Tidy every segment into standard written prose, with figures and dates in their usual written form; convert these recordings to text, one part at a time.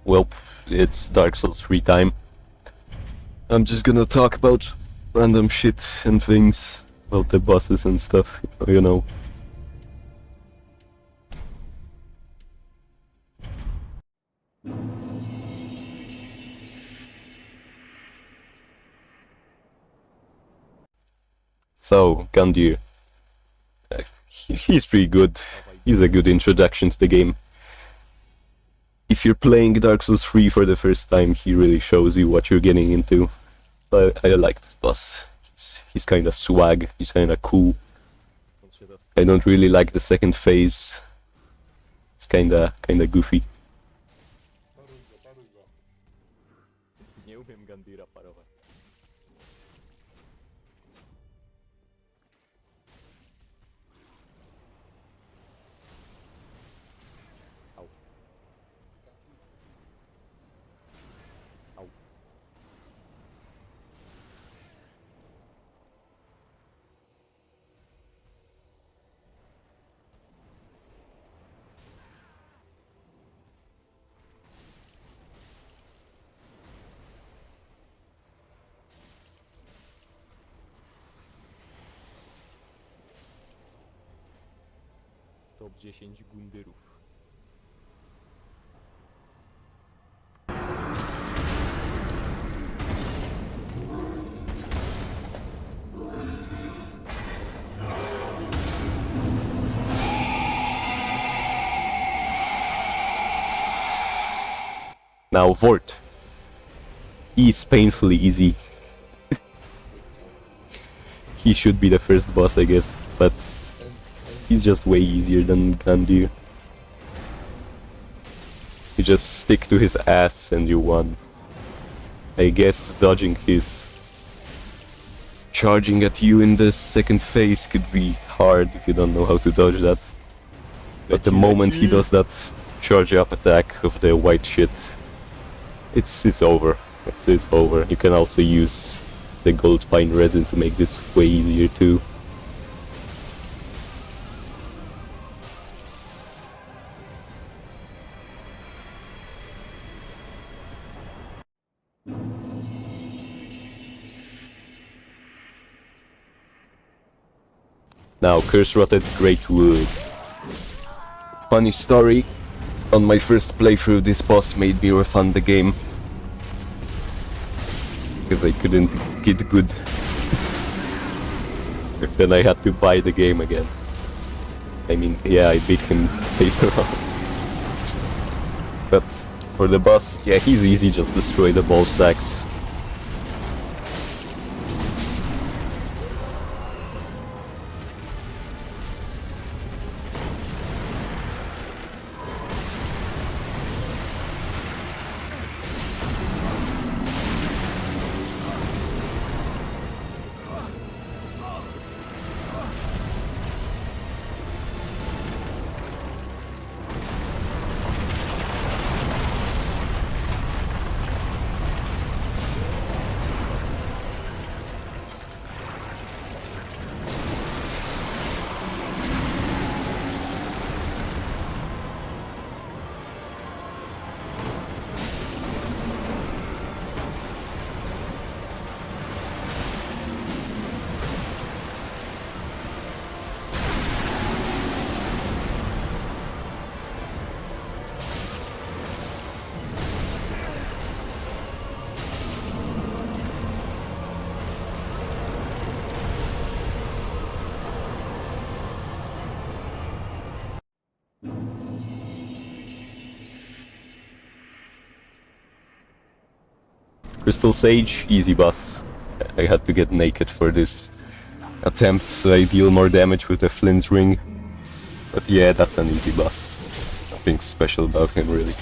Well, it's Dark Souls 3 time. I'm just gonna talk about random shit and things, about the bosses and stuff, you know. So, Gandir. He's pretty good. He's a good introduction to the game. If you're playing Dark Souls 3 for the first time, he really shows you what you're getting into. I like this boss. He's kinda swag, he's kinda cool. I don't really like the second phase. It's kinda goofy. Nie umiem Gandira parować. Au. Au. Top 10 gundyrów. Now Vordt. He's painfully easy. He should be the first boss, I guess, but he's just way easier than Gandir. You just stick to his ass and you won. I guess dodging his charging at you in the second phase could be hard if you don't know how to dodge that. But the moment he does that charge up attack of the white shit, it's over. It's over. You can also use the gold pine resin to make this way easier too. Now, curse-rotted great wood. Funny story, on my first playthrough this boss made me refund the game. Because I couldn't get good. Then I had to buy the game again. I mean, yeah, I beat him later on. But for the boss, yeah, he's easy, just destroy the ball stacks. Crystal Sage, easy boss. I had to get naked for this attempt, so I deal more damage with the Flint's ring. But yeah, that's an easy boss. Nothing special about him, really.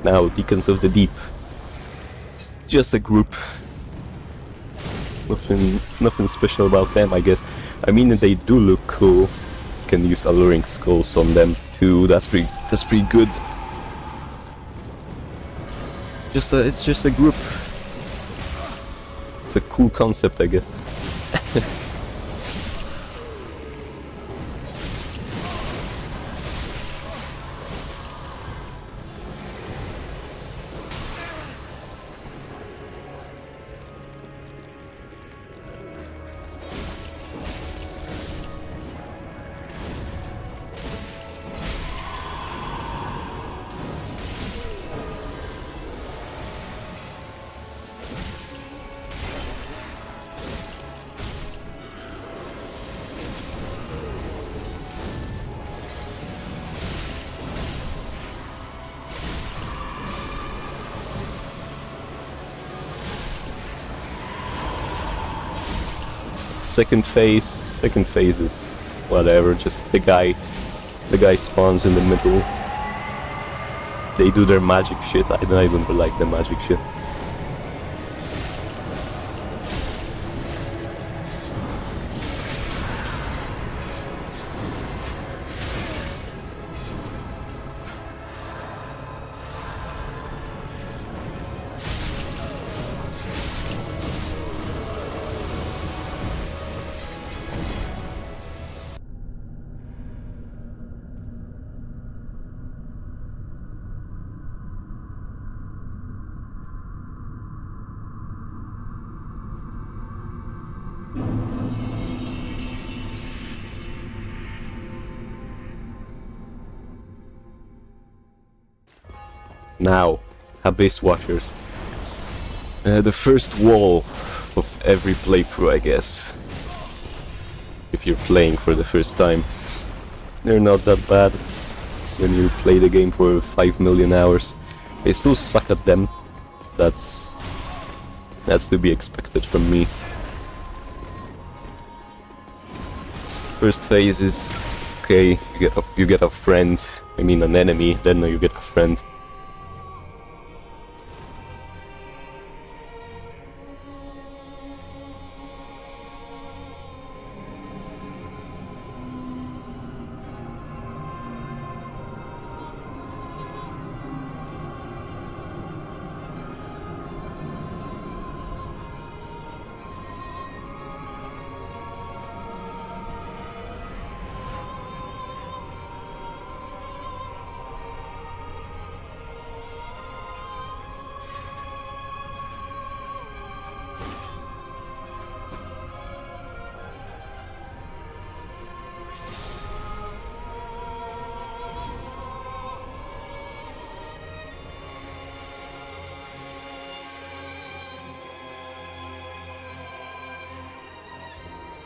Now, Deacons of the Deep. Just a group. Nothing special about them, I guess. I mean, they do look cool. You can use alluring skulls on them too. That's pretty good. It's just a group. It's a cool concept, I guess. Second phase is whatever, just the guy spawns in the middle. They do their magic shit. I don't even like the magic shit. Now, Abyss Watchers. The first wall of every playthrough, I guess. If you're playing for the first time. They're not that bad when you play the game for 5 million hours. They still suck at them. That's to be expected from me. First phase is okay, you get a friend, I mean an enemy, then you get a friend.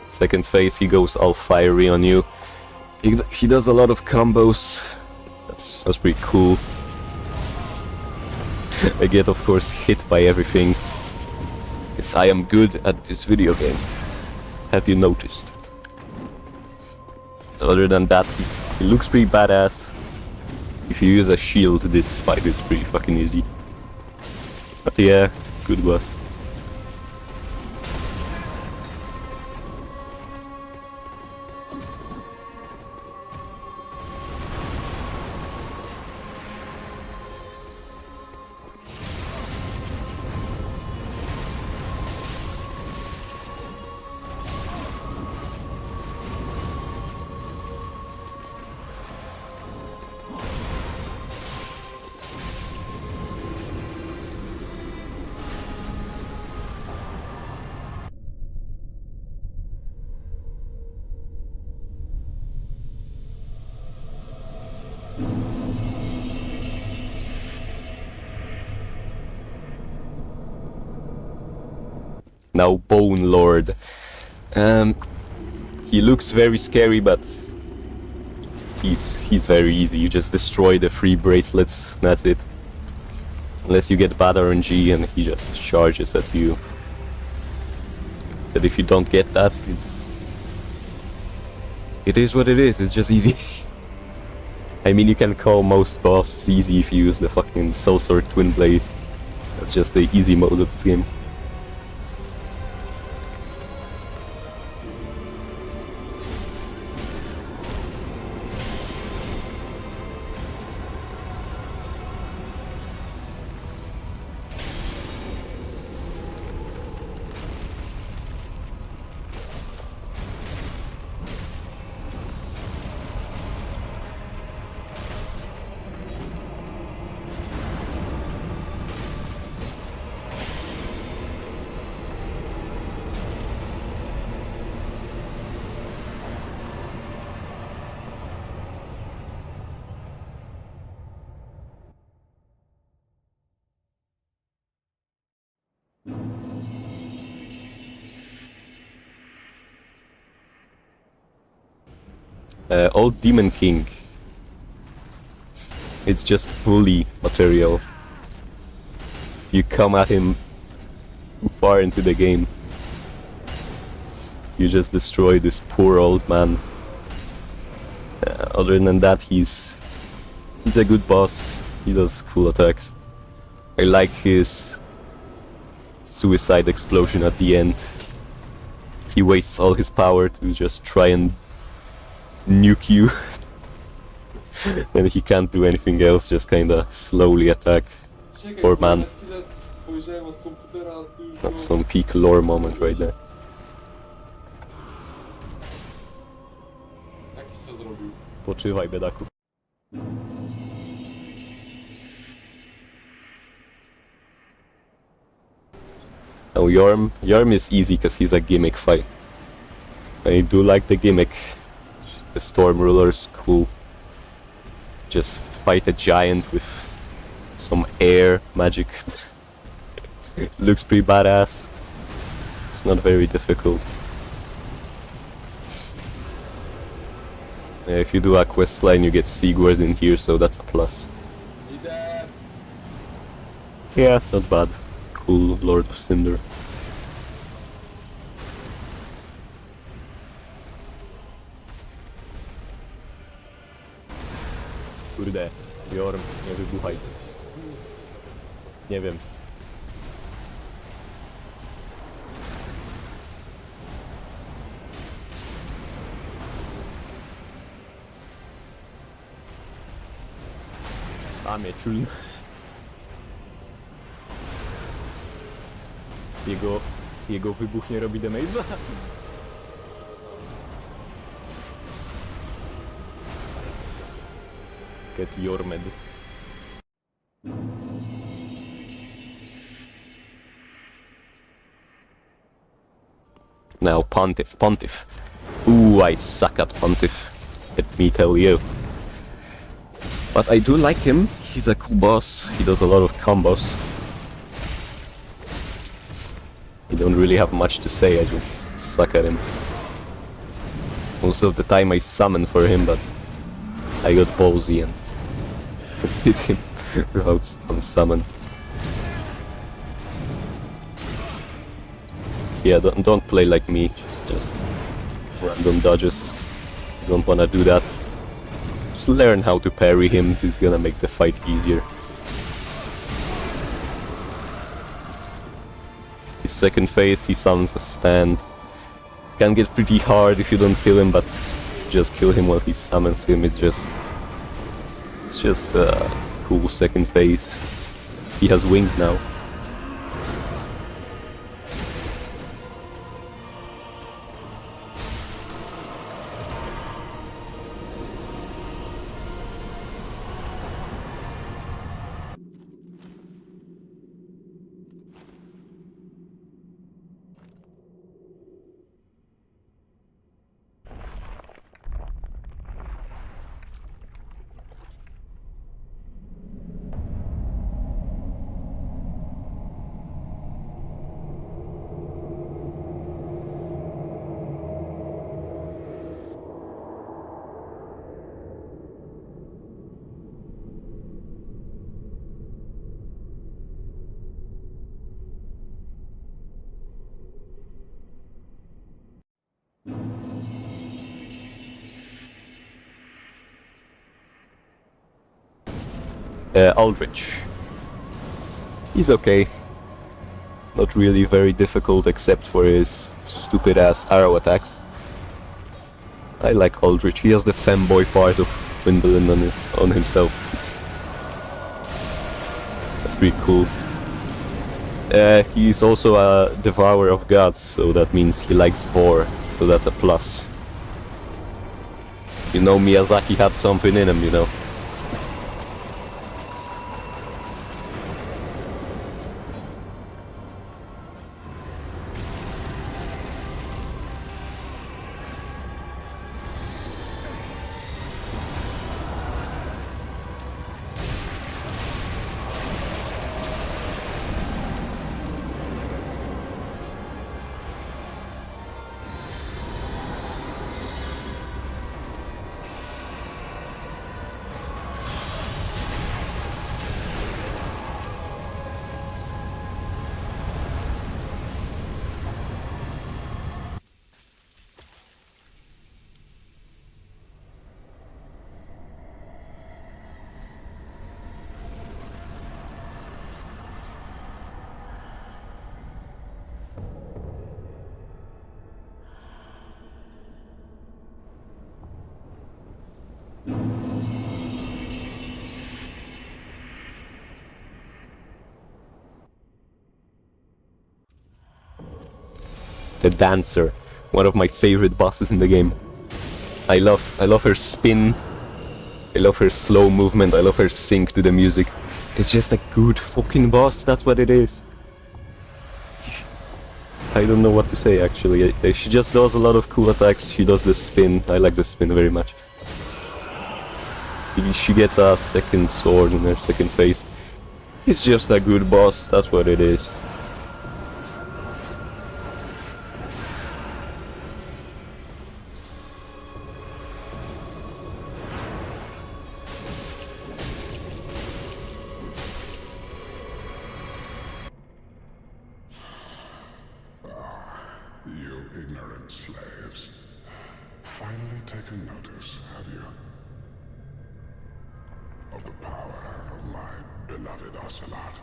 Second phase, he goes all fiery on you. He does a lot of combos. That's pretty cool. I get, of course, hit by everything. Yes, I am good at this video game. Have you noticed? Other than that, he looks pretty badass. If you use a shield, this fight is pretty fucking easy. But yeah, good boss. Now Bone Lord. He looks very scary, but he's very easy. You just destroy the 3 bracelets, that's it. Unless you get bad RNG and he just charges at you. But if you don't get that, it is what it is, it's just easy. I mean, you can call most bosses easy if you use the fucking Sellsword Twinblades. That's just the easy mode of this game. Old Demon King. It's just bully material. You come at him too far into the game, you just destroy this poor old man. Other than that, he's a good boss. He does cool attacks. I like his suicide explosion at the end. He wastes all his power to just try and nuke you. And he can't do anything else, just kinda slowly attack. Poor man. That's some peak lore moment right there. Poczywaj, biedaku. Now Yorm is easy because he's a gimmick fight. I do like the gimmick. The Storm Ruler's cool. Just fight a giant with some air magic. Looks pretty badass. It's not very difficult. If you do a quest line, you get Sigurd in here, so that's a plus. Yeah, not bad. Cool Lord of Cinder. Kurde, Jorm, nie wybuchaj. Nie wiem. A mnie czulny. Jego wybuch nie robi damage'a? Get your med. Now Pontiff. Ooh, I suck at Pontiff. Let me tell you. But I do like him. He's a cool boss. He does a lot of combos. I don't really have much to say, I just suck at him. Most of the time I summon for him, but I got ballsy and hit him routes on summon. Yeah, don't play like me, just random dodges. You don't wanna do that. Just learn how to parry him, it's gonna make the fight easier. His second phase, he summons a stand. Can get pretty hard if you don't kill him, but just kill him while he summons him. It's just a cool second phase. He has wings now. Aldrich. He's okay. Not really very difficult except for his stupid ass arrow attacks. I like Aldrich. He has the femboy part of Wimbledon on himself. That's pretty cool. He's also a Devourer of Gods, so that means he likes boar, so that's a plus. You know, Miyazaki had something in him, you know. The Dancer, one of my favorite bosses in the game. I love her spin, I love her slow movement, I love her sync to the music. It's just a good fucking boss, that's what it is. I don't know what to say actually. She just does a lot of cool attacks, she does the spin, I like the spin very much. She gets a second sword in her second phase. It's just a good boss, that's what it is. Slaves. Finally taken notice, have you? Of the power of my beloved Ocelot,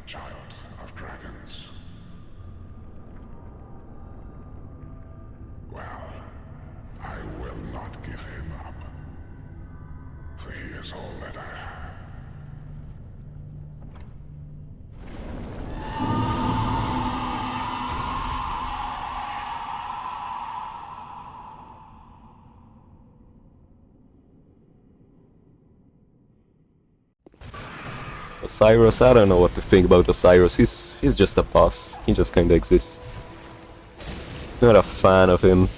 child of dragons. Well, I will not give him up. For he is all that I have. Osiris, I don't know what to think about Osiris. He's just a boss. He just kinda exists. Not a fan of him.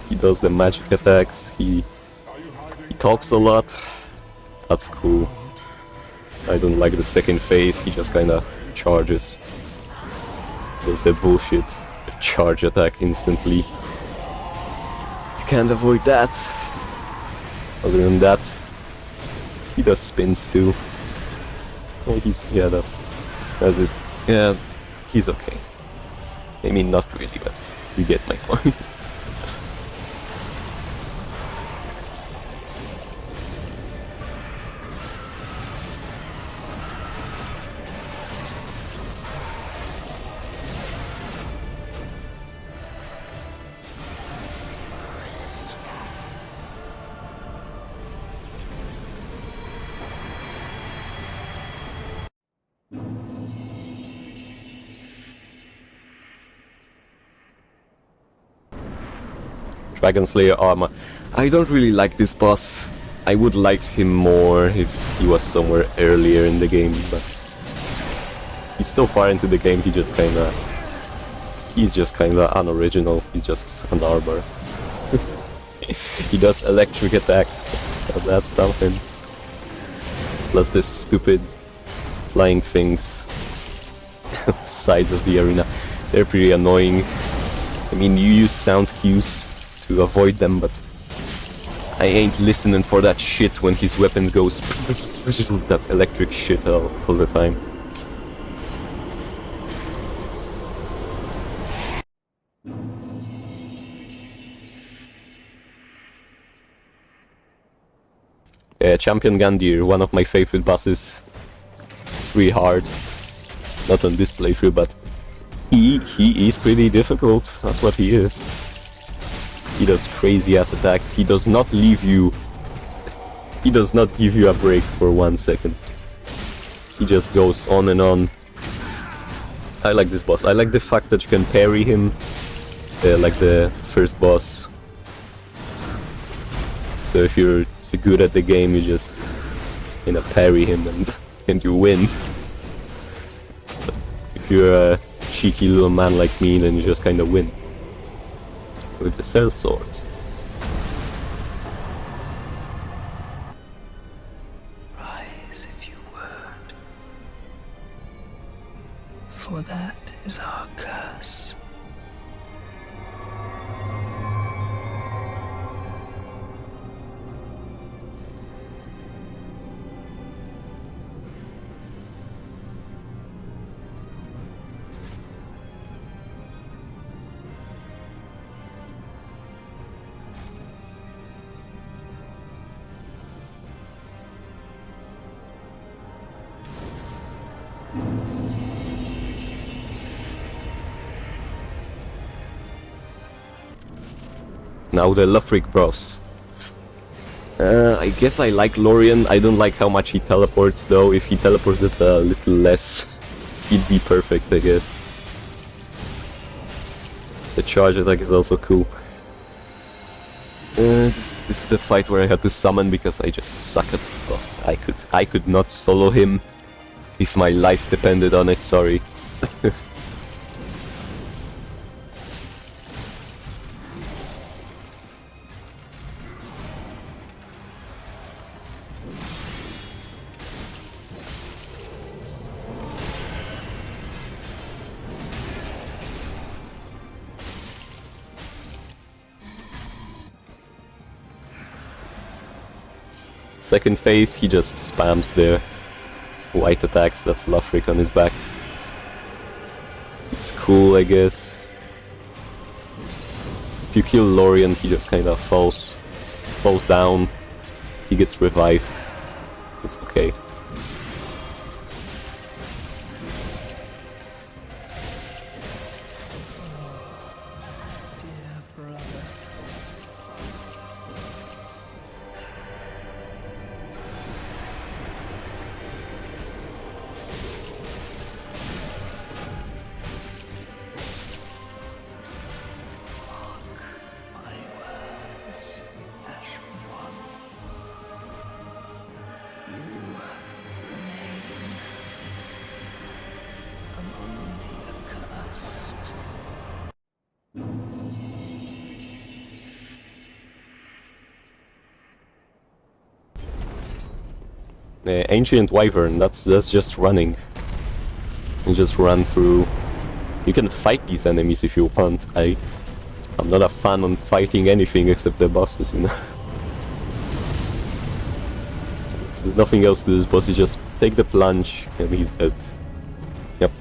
He does the magic attacks. He talks a lot. That's cool. I don't like the second phase. He just kinda charges. Does the bullshit charge attack instantly. You can't avoid that. Other than that, he does spins too. Oh, yeah, that's it. Yeah, he's okay. I mean, not really, but you get my point. Dragonslayer Armour. I don't really like this boss. I would like him more if he was somewhere earlier in the game, but he's so far into the game, he's just kinda unoriginal. He's just an armor. He does electric attacks, so that's something. Plus this stupid flying things on the sides of the arena. They're pretty annoying. I mean, you use sound cues to avoid them, but I ain't listening for that shit when his weapon goes that electric shit all the time. Champion Gandir, one of my favorite bosses. Really hard. Not on this playthrough, but he is pretty difficult. That's what he is. He does crazy ass attacks. He does not leave you. He does not give you a break for 1 second. He just goes on and on. I like this boss. I like the fact that you can parry him, like the first boss. So if you're good at the game, you just parry him and you win. But if you're a cheeky little man like me, then you just kind of win with the Sellsword. Rise if you would, for that is our curse. Now the Lothric bros. I guess I like Lorien. I don't like how much he teleports though. If he teleported a little less, he'd be perfect, I guess. The charge attack is also cool. This is the fight where I had to summon because I just suck at this boss. I could not solo him if my life depended on it, sorry. Second phase, he just spams the white attacks. That's Lothric on his back. It's cool, I guess. If you kill Lorien, he just kind of falls down. He gets revived. It's okay. Dear brother. Ancient Wyvern, that's just running. You just run through. You can fight these enemies if you want. I'm not a fan on fighting anything except the bosses, you know. There's nothing else to this boss, you just take the plunge and he's dead. Yep.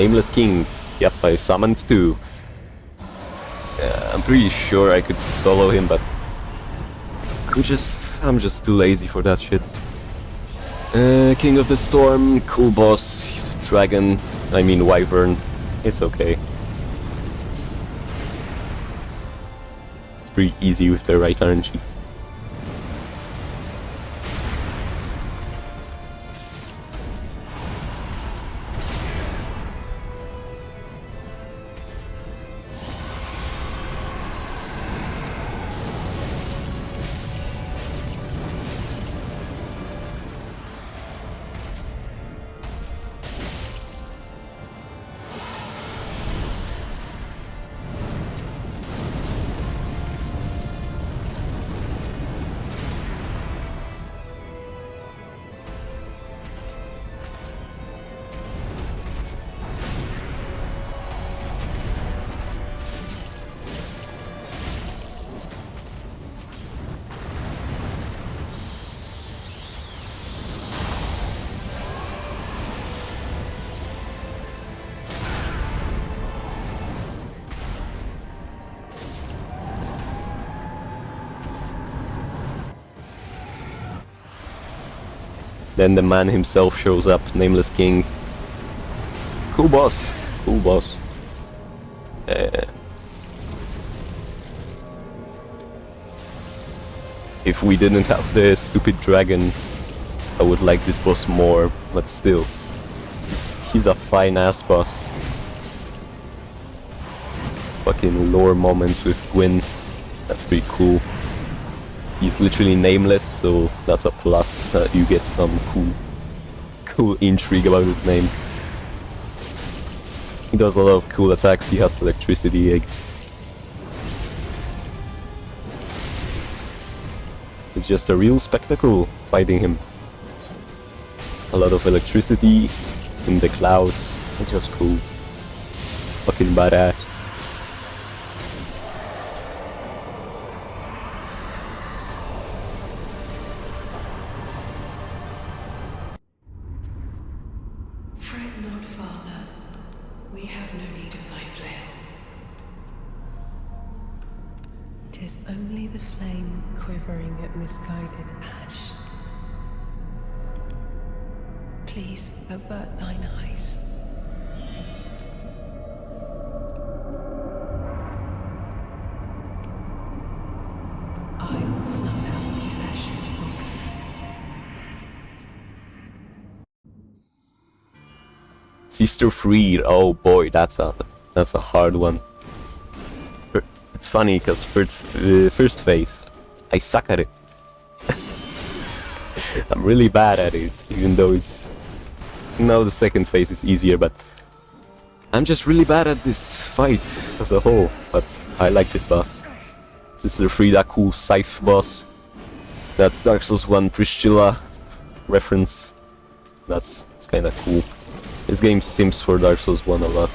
Nameless King. Yep, I summoned 2. I'm pretty sure I could solo him, but I'm just too lazy for that shit. King of the Storm, cool boss, he's a dragon, I mean Wyvern, it's okay. It's pretty easy with the right RNG. Then the man himself shows up, Nameless King. Cool boss, cool boss. If we didn't have the stupid dragon, I would like this boss more, but still, he's a fine ass boss. Fucking lore moments with Gwyn, that's pretty cool. He's literally nameless, so that's a plus, that you get some cool intrigue about his name. He does a lot of cool attacks, he has electricity egg. It's just a real spectacle fighting him. A lot of electricity in the clouds, it's just cool. Fucking badass. Fret not, Father. We have no need of thy flail. 'Tis only the flame quivering at misguided ash. Please avert thine eyes. I will snuff out these ashes for good. Sister Friede, oh boy, that's a hard one. It's funny because first phase, I suck at it. I'm really bad at it, even though it's now the second phase is easier, but I'm just really bad at this fight as a whole. But I like this boss. Sister Friede, cool scythe boss. That's Dark Souls 1 Priscilla reference. It's kind of cool. This game simps for Dark Souls 1 a lot.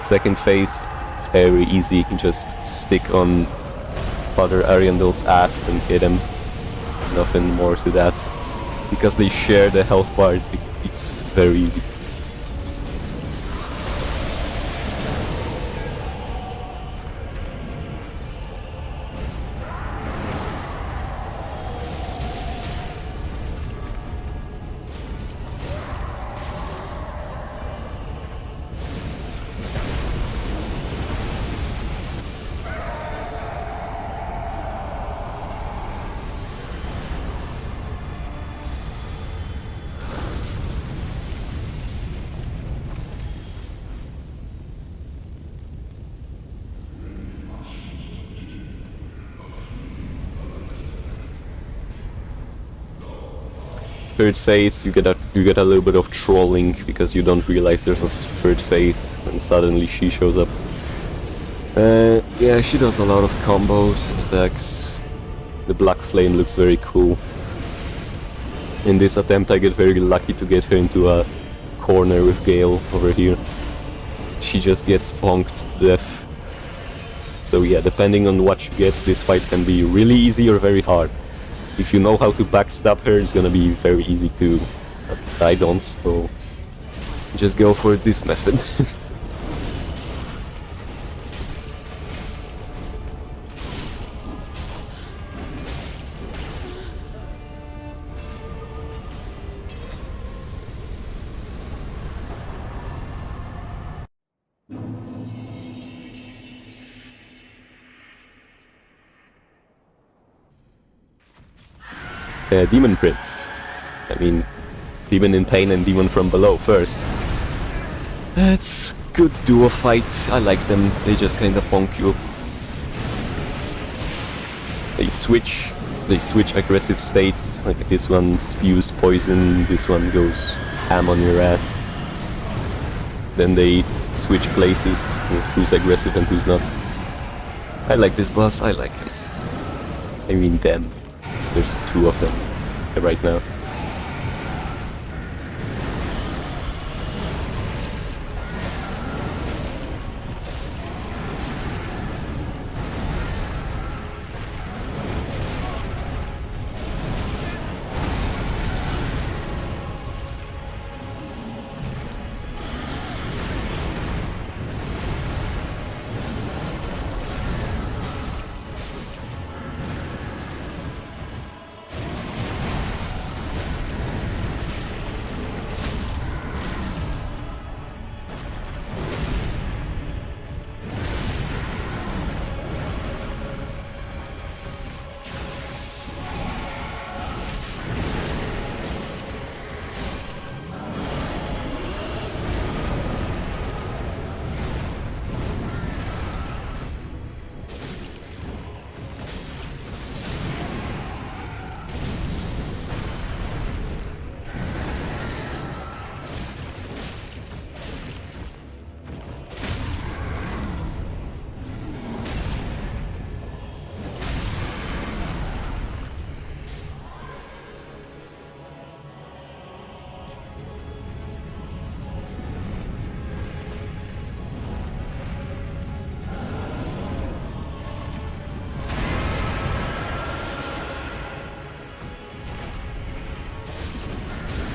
Second phase, very easy. You just stick on Father Ariandel's ass and hit him. Nothing more to that. Because they share the health bar, it's very easy. Third phase, you get a little bit of trolling because you don't realize there's a third phase, and suddenly she shows up. Yeah, she does a lot of combos and attacks. The Black Flame looks very cool. In this attempt, I get very lucky to get her into a corner with Gael over here. She just gets bonked to death. So yeah, depending on what you get, this fight can be really easy or very hard. If you know how to backstab her, it's gonna be very easy too. But I don't, so just go for this method. Demon Prince. I mean, Demon in Pain and Demon from Below first. It's good duo fight. I like them. They just kinda bonk you. They switch aggressive states. Like this one spews poison, this one goes ham on your ass. Then they switch places with who's aggressive and who's not. I like this boss. I like him. I mean them. There's two of them right now.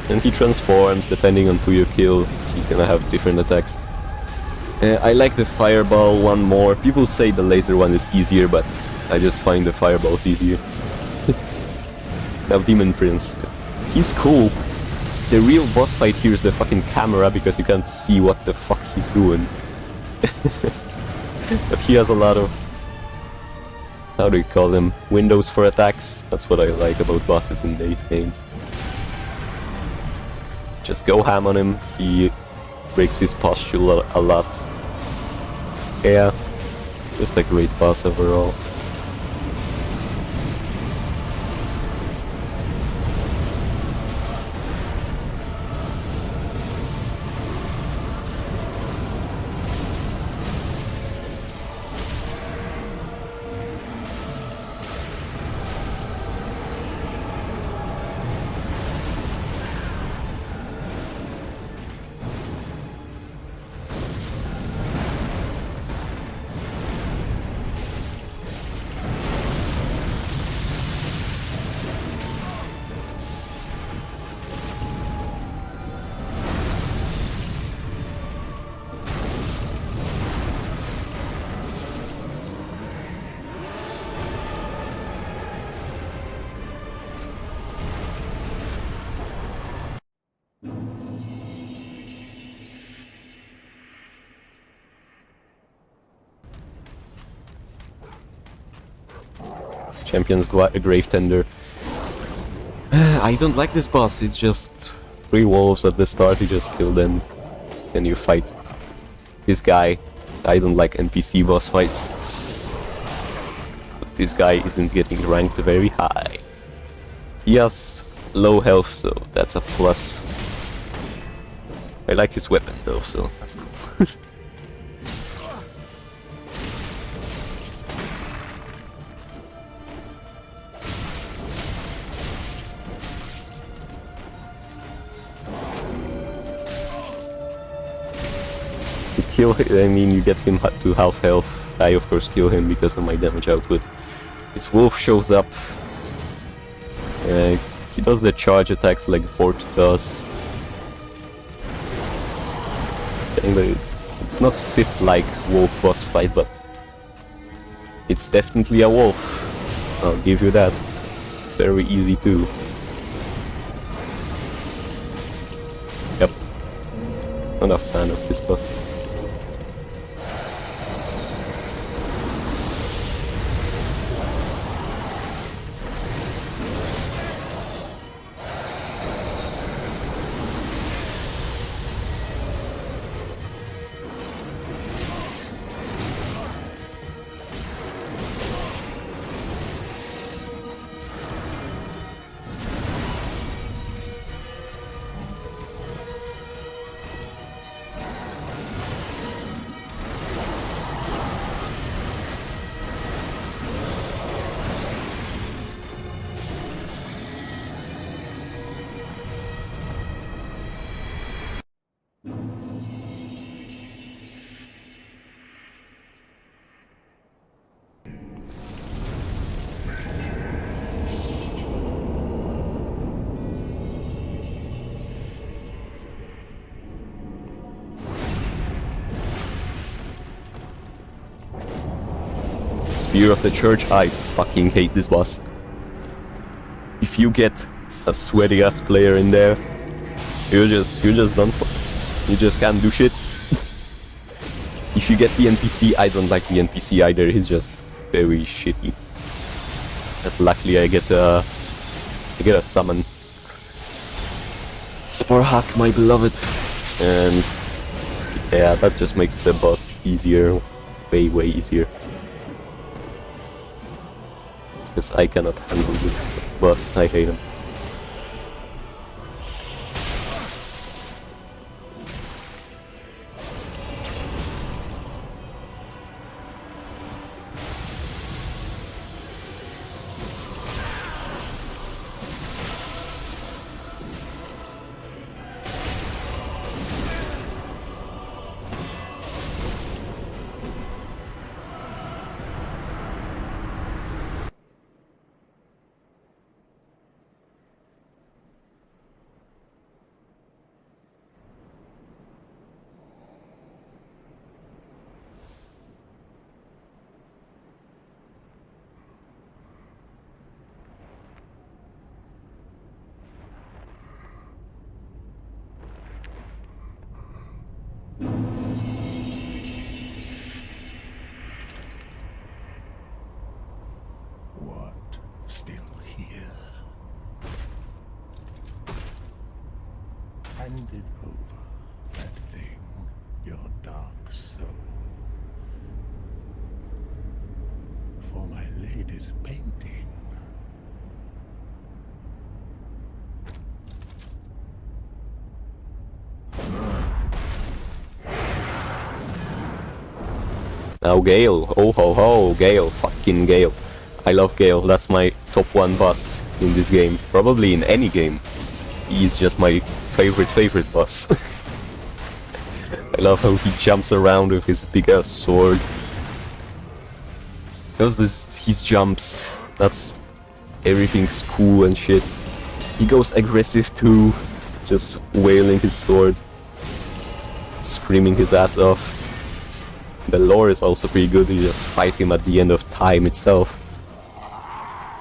And he transforms, depending on who you kill, he's gonna have different attacks. I like the fireball one more. People say the laser one is easier, but I just find the fireballs easier. Now Demon Prince. He's cool. The real boss fight here is the fucking camera, because you can't see what the fuck he's doing. But he has a lot of... how do you call them? Windows for attacks. That's what I like about bosses in these games. Just go ham on him, he breaks his posture a lot. Yeah, just a great boss overall. Champion's Grave Tender. I don't like this boss, it's just 3 wolves at the start, you just kill them, then you fight this guy. I don't like NPC boss fights. But this guy isn't getting ranked very high. He has low health, so that's a plus. I like his weapon though, so that's cool. Kill him, I mean, you get him to half health. I of course kill him because of my damage output. His wolf shows up. He does the charge attacks like Vordt does. It's not Sith-like wolf boss fight, but it's definitely a wolf. I'll give you that. Very easy too. Yep. Not a fan of this boss. Spear of the Church, I fucking hate this boss. If you get a sweaty ass player in there, you're just done for. You just can't do shit. If you get the NPC, I don't like the NPC either, he's just very shitty. But luckily I get a summon. Sporhawk, my beloved. And yeah, that just makes the boss easier. Way easier. Because I cannot handle this boss, I hate him. What? Still here? Hand it over, that thing, your dark soul. For my lady's painting. Now Gael, oh ho ho, Gael, fucking Gael. I love Gael, that's my top 1 boss in this game, probably in any game. He's just my favorite boss. I love how he jumps around with his big ass sword. Does his jumps, that's, everything's cool and shit. He goes aggressive too, just wailing his sword, screaming his ass off. The lore is also pretty good, you just fight him at the end of time itself.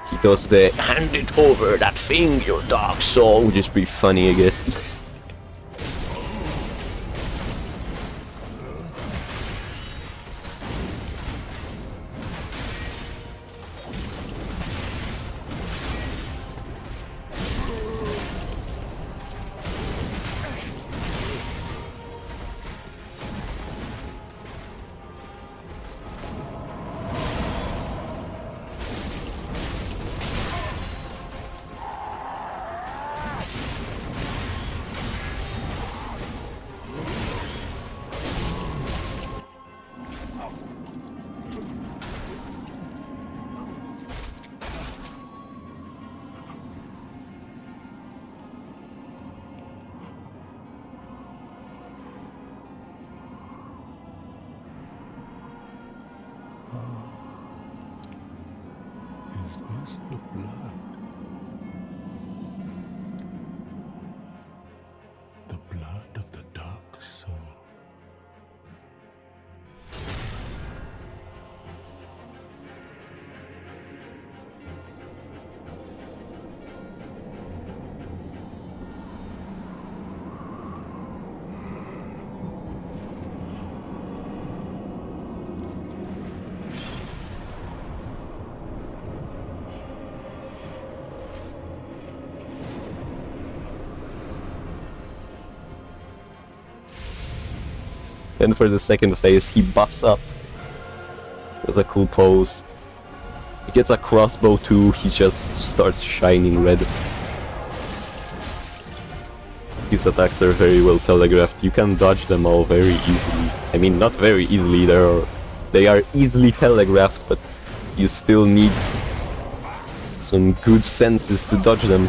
He does the hand it over, that thing, your dark soul, which is pretty funny, I guess. And for the second phase, he buffs up with a cool pose. He gets a crossbow too, he just starts shining red. His attacks are very well telegraphed. You can dodge them all very easily. I mean, not very easily, they are easily telegraphed, but you still need some good senses to dodge them.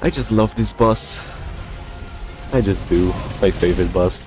I just love this boss. I just do. It's my favorite boss.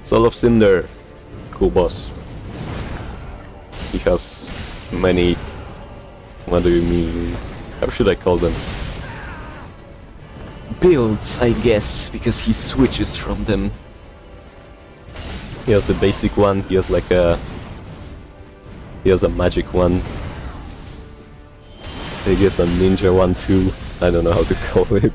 Soul of Cinder. Cool boss. He has many... What do you mean? How should I call them? Builds, I guess, because he switches from them. He has the basic one, he has like a... He has a magic one. I guess a ninja one too. I don't know how to call it.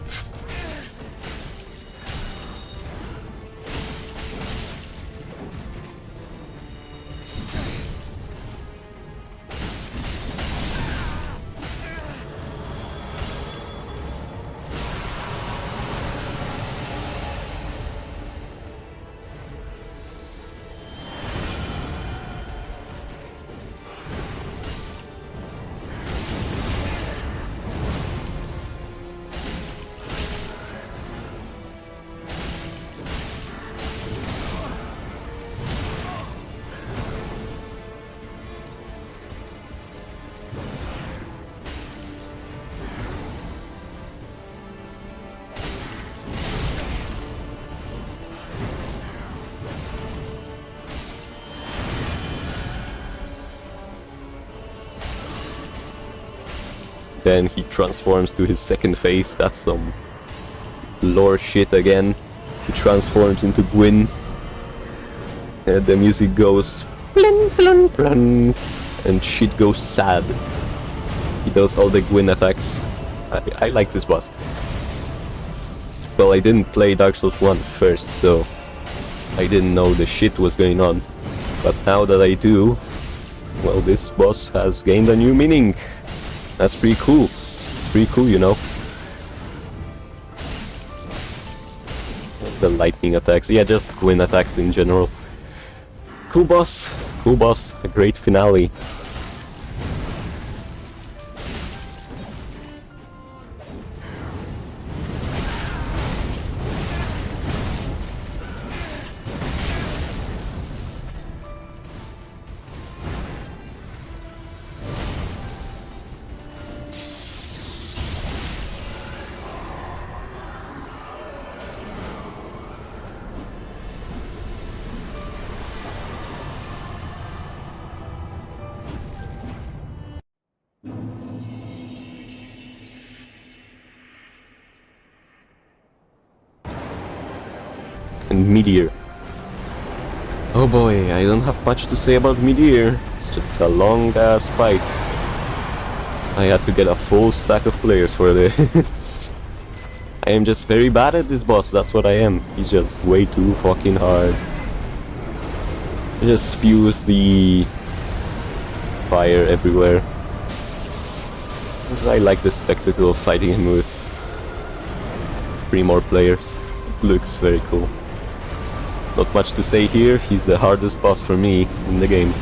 Then he transforms to his second phase. That's some lore shit again. He transforms into Gwyn. And the music goes plin, plin, plin, and shit goes sad. He does all the Gwyn attacks. I like this boss. Well, I didn't play Dark Souls 1 first, so I didn't know the shit was going on. But now that I do, well, this boss has gained a new meaning. That's pretty cool. Pretty cool, you know. That's the lightning attacks. Yeah, just Gwyn attacks in general. Cool boss. Cool boss. A great finale. And Meteor. Oh boy, I don't have much to say about Meteor. It's just a long ass fight. I had to get a full stack of players for this. I am just very bad at this boss, that's what I am. He's just way too fucking hard. He just spews the fire everywhere. I like the spectacle of fighting him with 3 more players. It looks very cool. Not much to say here, he's the hardest boss for me in the game.